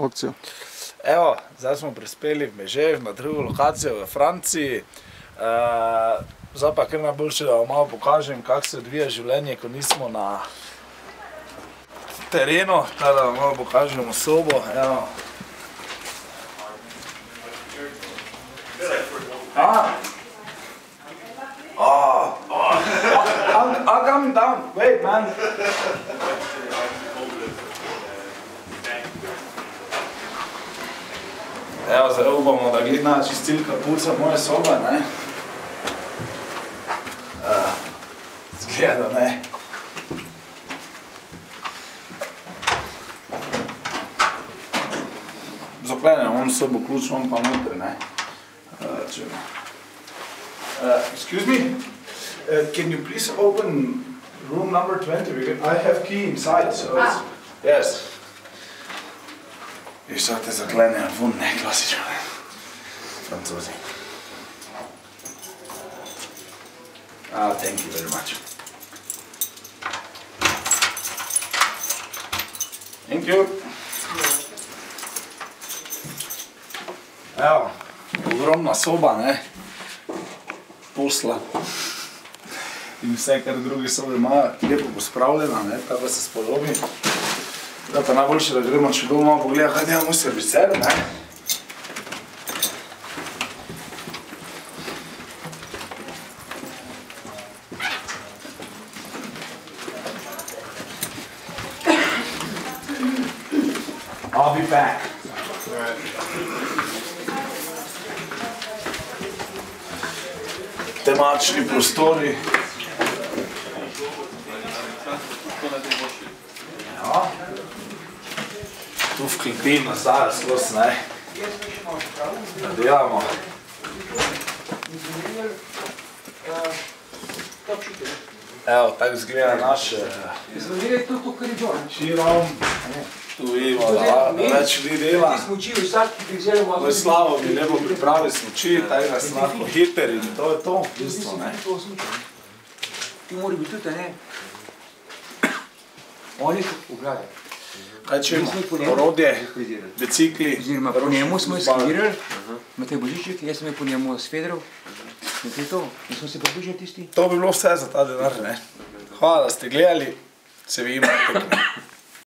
akcijo. Evo, zdaj smo prispeli v Mežev na drugo lokacijo v Franciji. Zdaj pa kar najboljše, da vam malo pokažem, kako se odvija življenje, ko nismo na terenu. Tako da vam malo pokažemo sobo. Evo. I'm coming down. Wait, man. Evo, zdaj upamo, da gleda čistilka puca moje sobe, ne? Zgleda, ne? Zaklenem, on sobo ključ, on pa notri, ne? Excuse me? Can you please open room number 20? I have key inside, so it's... Yes. I sad te zaklenem, vun, ne, klasično, ne. Francozi. Thank you very much. Thank you. Evo, ogromna soba, ne. Posla. In vse, kar druge sobe imajo, lepo pospravljena, ne, tako da se spodobi. Da pa najboljše, da gremo če doma pogledati, kaj delamo serviser, ne. I'll be back. Temačni prostori. Ja. Tu v klepi nazaj skozi, ne. Da delamo. Evo, tako izgleda naš širom. Tu vidimo, da več ljudi dela. V Slavo bi lepo pripravili smuči, tako da sem lahko hiter in to je to, v bistvu, ne. Ti mora biti tudi, ne? Oni so pogledali. Kaj čemo? Orodje, bicikli. Oziroma, po njemu smo eskvirali, Matej Božiček, jaz sem je po njemu sfederal. In to je to. In smo se približali tisti. To bi bilo vse za ta denar, ne. Hvala, da ste gledali. Se vidimo tekme.